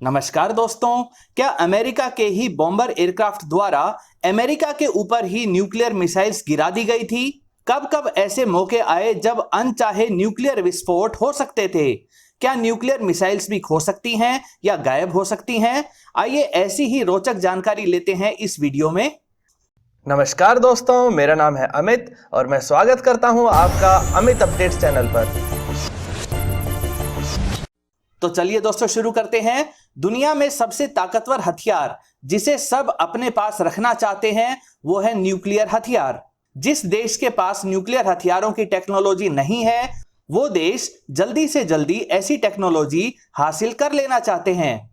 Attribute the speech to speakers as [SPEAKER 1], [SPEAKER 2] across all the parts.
[SPEAKER 1] नमस्कार दोस्तों, क्या अमेरिका के ही बॉम्बर एयरक्राफ्ट द्वारा अमेरिका के ऊपर ही न्यूक्लियर मिसाइल्स गिरा दी गई थी? कब कब ऐसे मौके आए जब अनचाहे न्यूक्लियर विस्फोट हो सकते थे? क्या न्यूक्लियर मिसाइल्स भी खो सकती हैं या गायब हो सकती हैं? आइए ऐसी ही रोचक जानकारी लेते हैं इस वीडियो में।
[SPEAKER 2] नमस्कार दोस्तों, मेरा नाम है अमित और मैं स्वागत करता हूं आपका अमित अपडेट्स चैनल पर।
[SPEAKER 1] तो चलिए दोस्तों शुरू करते हैं। दुनिया में सबसे ताकतवर हथियार जिसे सब अपने पास रखना चाहते हैं वो है न्यूक्लियर हथियार। जिस देश के पास न्यूक्लियर हथियारों की टेक्नोलॉजी नहीं है वो देश जल्दी से जल्दी ऐसी टेक्नोलॉजी हासिल कर लेना चाहते हैं।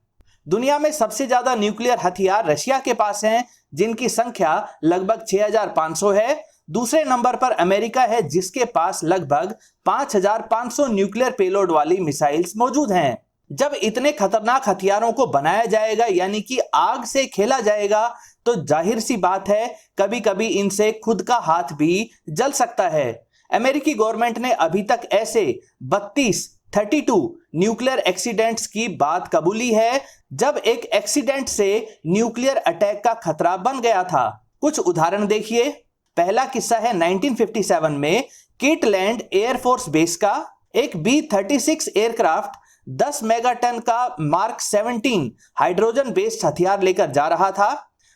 [SPEAKER 1] दुनिया में सबसे ज्यादा न्यूक्लियर हथियार रशिया के पास हैं, जिनकी संख्या लगभग 6500 है। दूसरे नंबर पर अमेरिका है, जिसके पास लगभग 5500 न्यूक्लियर पेलोड वाली मिसाइल्स मौजूद हैं। जब इतने खतरनाक हथियारों को बनाया जाएगा यानी कि आग से खेला जाएगा तो जाहिर सी बात है कभी कभी इनसे खुद का हाथ भी जल सकता है। अमेरिकी गवर्नमेंट ने अभी तक ऐसे 32 न्यूक्लियर एक्सीडेंट्स की बात कबूली है जब एक एक्सीडेंट से न्यूक्लियर अटैक का खतरा बन गया था। कुछ उदाहरण देखिए। पहला किस्सा है 1957 में किटलैंड एयरफोर्स बेस का। एक B-36 एयरक्राफ्ट 10 मेगाटन का मार्क 17 हाइड्रोजन बेस्ड हथियार लेकर जा रहा था।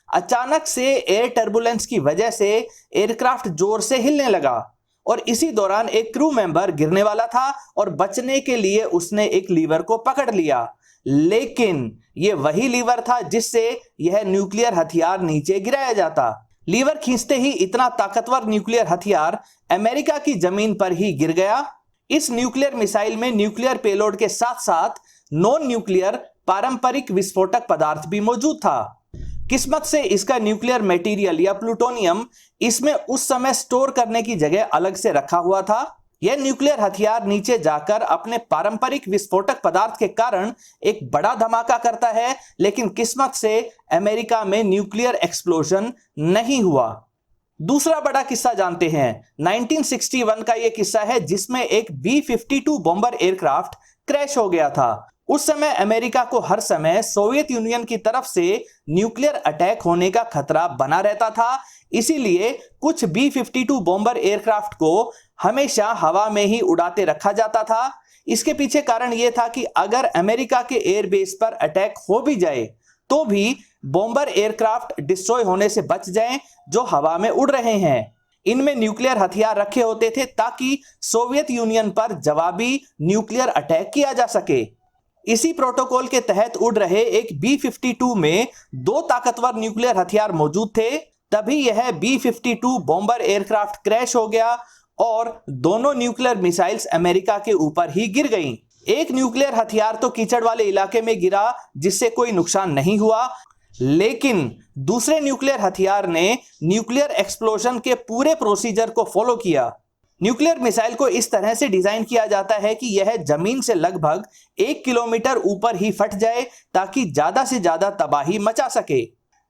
[SPEAKER 1] अचानक से एयर टर्बुलेंस की वजह से एयरक्राफ्ट जोर से हिलने लगा और इसी दौरान एक क्रू मेंबर गिरने वाला था और बचने के लिए उसने एक लीवर को पकड़ लिया, लेकिन यह वही लीवर था जिससे यह न्यूक्लियर हथियार नीचे गिराया जाता। लीवर खींचते ही इतना ताकतवर न्यूक्लियर हथियार अमेरिका की जमीन पर ही गिर गया। इस न्यूक्लियर मिसाइल में न्यूक्लियर पेलोड के साथ साथ नॉन न्यूक्लियर पारंपरिक विस्फोटक पदार्थ भी मौजूद था। किस्मत से इसका न्यूक्लियर मटेरियल या प्लूटोनियम इसमें उस समय स्टोर करने की जगह अलग से रखा हुआ था। यह न्यूक्लियर हथियार नीचे जाकर अपने पारंपरिक विस्फोटक पदार्थ के कारण एक बड़ा धमाका करता है, लेकिन किस्मत से अमेरिका में न्यूक्लियर एक्सप्लोजन नहीं हुआ। दूसरा बड़ा किस्सा जानते हैं। 1961 का यह किस्सा है जिसमें एक B-52 बॉम्बर एयरक्राफ्ट क्रैश हो गया था। उस समय अमेरिका को हर समय सोवियत यूनियन की तरफ से न्यूक्लियर अटैक होने का खतरा बना रहता था, इसीलिए कुछ B-52 बॉम्बर एयरक्राफ्ट को हमेशा हवा में ही उड़ाते रखा जाता था। इसके पीछे कारण यह था कि अगर अमेरिका के एयरबेस पर अटैक हो भी जाए तो भी बॉम्बर एयरक्राफ्ट डिस्ट्रॉय होने से बच जाएं जो हवा में उड़ रहे हैं। इनमें न्यूक्लियर हथियार रखे होते थे ताकि सोवियत यूनियन पर जवाबी न्यूक्लियर अटैक किया जा सके। इसी प्रोटोकॉल के तहत उड़ रहे एक B-52 में 2 ताकतवर न्यूक्लियर हथियार मौजूद थे, तभी यह B-52 बॉम्बर एयरक्राफ्ट क्रैश हो गया और दोनों न्यूक्लियर मिसाइल्स अमेरिका के ऊपर ही गिर गईं। एक न्यूक्लियर हथियार तो कीचड़ वाले इलाके में गिरा जिससे कोई नुकसान नहीं हुआ, लेकिन दूसरे न्यूक्लियर हथियार ने न्यूक्लियर एक्सप्लोजन के पूरे प्रोसीजर को फॉलो किया। न्यूक्लियर मिसाइल को इस तरह से डिजाइन किया जाता है कि यह जमीन से लगभग 1 किलोमीटर ऊपर ही फट जाए ताकि ज्यादा से ज्यादा तबाही मचा सके।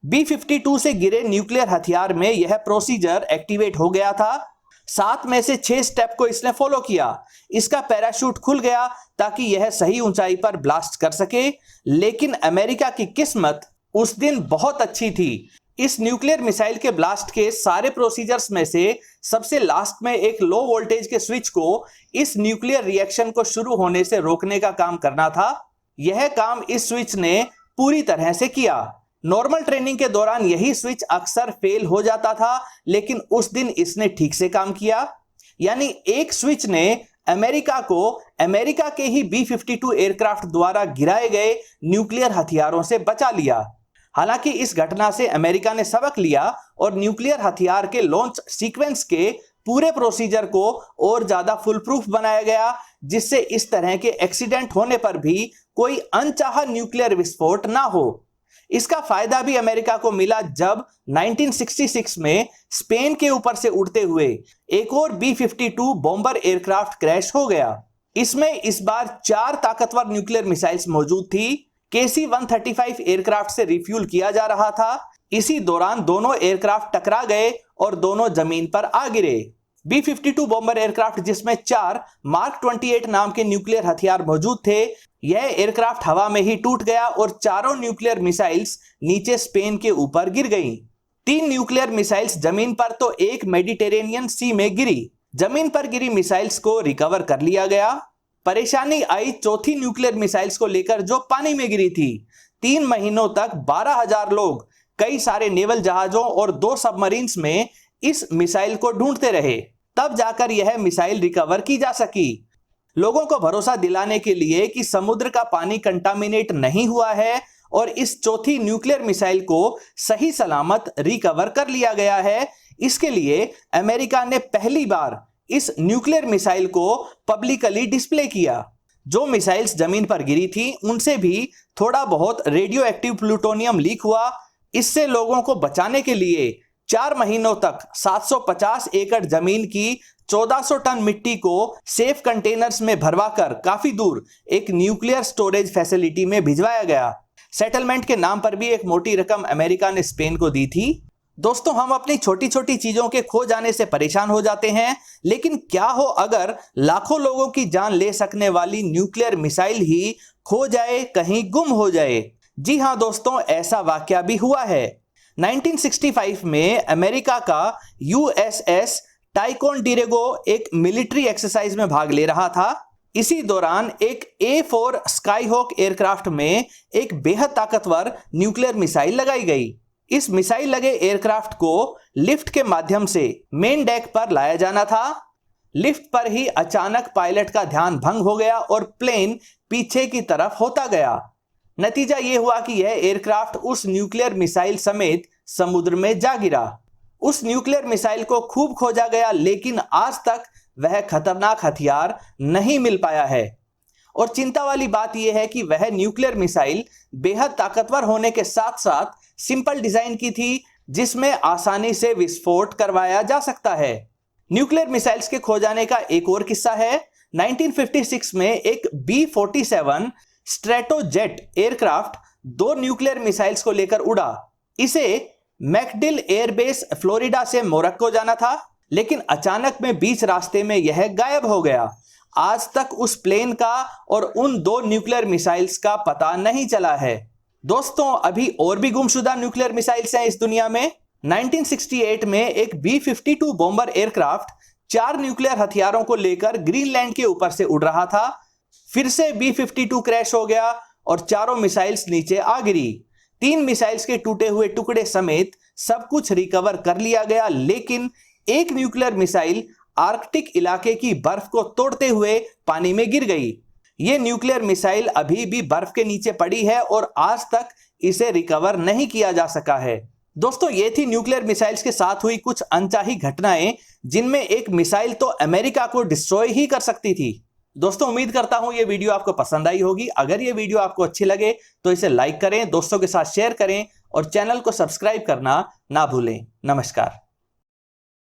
[SPEAKER 1] B-52 से गिरे न्यूक्लियर हथियार में यह प्रोसीजर एक्टिवेट हो गया था। 7 में से 6 स्टेप को इसने फॉलो किया। इसका पैराशूट खुल गया ताकि यह सही ऊंचाई पर ब्लास्ट कर सके, लेकिन अमेरिका की किस्मत उस दिन बहुत अच्छी थी। इस न्यूक्लियर मिसाइल के ब्लास्ट के सारे प्रोसीजर्स में से सबसे लास्ट में एक लो वोल्टेज के स्विच को इस न्यूक्लियर रिएक्शन को शुरू होने से रोकने का काम करना था। यह काम इस स्विच ने पूरी तरह से किया। नॉर्मल ट्रेनिंग के दौरान यही स्विच अक्सर फेल हो जाता था, लेकिन उस दिन इसने ठीक से काम किया। यानी एक स्विच ने अमेरिका को अमेरिका के ही B-52 एयरक्राफ्ट द्वारा गिराए गए न्यूक्लियर हथियारों से बचा लिया। हालांकि इस घटना से अमेरिका ने सबक लिया और न्यूक्लियर हथियार के लॉन्च सीक्वेंस के पूरे प्रोसीजर को और ज्यादा फुल प्रूफ बनाया गया, जिससे इस तरह के एक्सीडेंट होने पर भी कोई अनचाहा न्यूक्लियर विस्फोट ना हो। इसका फायदा भी अमेरिका को मिला जब 1966 में स्पेन के ऊपर से उड़ते हुए एक और B-52 बॉम्बर एयरक्राफ्ट क्रैश हो गया। इसमें इस बार 4 ताकतवर न्यूक्लियर मिसाइल्स मौजूद थी। KC-135 एयरक्राफ्ट से रिफ्यूल किया जा रहा था। इसी दौरान दोनों एयरक्राफ्ट टकरा गए और दोनों जमीन पर आ गिरे। B-52 बॉम्बर एयरक्राफ्ट जिसमें 4 मार्क 28 नाम के न्यूक्लियर हथियार मौजूद थे, यह एयरक्राफ्ट हवा में ही टूट गया और चारों न्यूक्लियर मिसाइल्स नीचे स्पेन के ऊपर गिर गईं। 3 न्यूक्लियर मिसाइल्स जमीन पर तो एक मेडिटेरेनियन सी में गिरी। जमीन पर गिरी मिसाइल्स को रिकवर कर लिया गया। परेशानी आई चौथी न्यूक्लियर मिसाइल्स को लेकर जो पानी में गिरी थी। 3 महीनों तक 12,000 लोग कई सारे नेवल जहाजों और 2 सबमरीन्स में इस मिसाइल को ढूंढते रहे, तब जाकर यह मिसाइल रिकवर की जा सकी। लोगों को भरोसा दिलाने के लिए कि समुद्र का पानी कंटामिनेट नहीं हुआ है और इस चौथी न्यूक्लियर मिसाइल को सही सलामत रिकवर कर लिया गया है, इसके लिए अमेरिका ने पहली बार इस न्यूक्लियर मिसाइल को पब्लिकली डिस्प्ले किया। जो मिसाइल्स जमीन पर गिरी थी उनसे भी थोड़ा बहुत रेडियो एक्टिव प्लूटोनियम लीक हुआ। इससे लोगों को बचाने के लिए 4 महीनों तक 750 एकड़ जमीन की 1400 टन मिट्टी को सेफ कंटेनर्स में भरवाकर काफी दूर एक न्यूक्लियर स्टोरेज फैसिलिटी में भिजवाया गया। सेटलमेंट के नाम पर भी एक मोटी रकम अमेरिका ने स्पेन को दी थी। दोस्तों, हम अपनी छोटी छोटी चीजों के खो जाने से परेशान हो जाते हैं, लेकिन क्या हो अगर लाखों लोगों की जान ले सकने वाली न्यूक्लियर मिसाइल ही खो जाए, कहीं गुम हो जाए। जी हां दोस्तों, ऐसा वाकया भी हुआ है। 1965 में अमेरिका का USS टाइकोंडिरेगो एक मिलिट्री एक्सरसाइज में भाग ले रहा था। इसी दौरान एक A4 स्काईहॉक एयरक्राफ्ट में एक बेहद ताकतवर न्यूक्लियर मिसाइल लगाई गई। इस मिसाइल लगे एयरक्राफ्ट को लिफ्ट के माध्यम से मेन डेक पर लाया जाना था। लिफ्ट पर ही अचानक पायलट का ध्यान भंग हो गया और प्लेन पीछे की तरफ होता गया। नतीजा यह हुआ कि यह एयरक्राफ्ट उस न्यूक्लियर मिसाइल समेत समुद्र में जा गिरा। उस न्यूक्लियर मिसाइल को खूब खोजा गया, लेकिन आज तक वह खतरनाक हथियार नहीं मिल पाया है। और चिंता वाली बात यह है कि वह न्यूक्लियर मिसाइल बेहद ताकतवर होने के साथ साथ सिंपल डिजाइन की थी, जिसमें आसानी से विस्फोट करवाया जा सकता है। न्यूक्लियर मिसाइल्स के खो जाने का एक और किस्सा है। 1956 में एक B-47 स्ट्रेटोजेट एयरक्राफ्ट 2 न्यूक्लियर मिसाइल्स को लेकर उड़ा। इसे मैकडिल एयरबेस फ्लोरिडा से मोरक्को जाना था, लेकिन अचानक में बीच रास्ते में यह गायब हो गया। आज तक उस प्लेन का और उन 2 न्यूक्लियर मिसाइल्स का पता नहीं चला है। दोस्तों, अभी और भी गुमशुदा न्यूक्लियर मिसाइल्स हैं इस दुनिया में। 1968 में एक B-52 बॉम्बर एयरक्राफ्ट 4 न्यूक्लियर हथियारों को लेकर ग्रीनलैंड के ऊपर से उड़ रहा था। फिर से B-52 क्रैश हो गया और चारों मिसाइल्स नीचे आ गिरी। 3 मिसाइल्स के टूटे हुए टुकड़े समेत सब कुछ रिकवर कर लिया गया, लेकिन एक न्यूक्लियर मिसाइल आर्कटिक इलाके की बर्फ को तोड़ते हुए पानी में गिर गई। यह न्यूक्लियर मिसाइल अभी भी बर्फ के नीचे पड़ी है और आज तक इसे रिकवर नहीं किया जा सका है। दोस्तों, ये थी न्यूक्लियर मिसाइल्स के साथ हुई कुछ अनचाही घटनाएं, जिनमें एक मिसाइल तो अमेरिका को डिस्ट्रॉय ही कर सकती थी। दोस्तों, उम्मीद करता हूं ये वीडियो आपको पसंद आई होगी। अगर ये वीडियो आपको अच्छी लगे तो इसे लाइक करें, दोस्तों के साथ शेयर करें और चैनल को सब्सक्राइब करना ना भूलें। नमस्कार।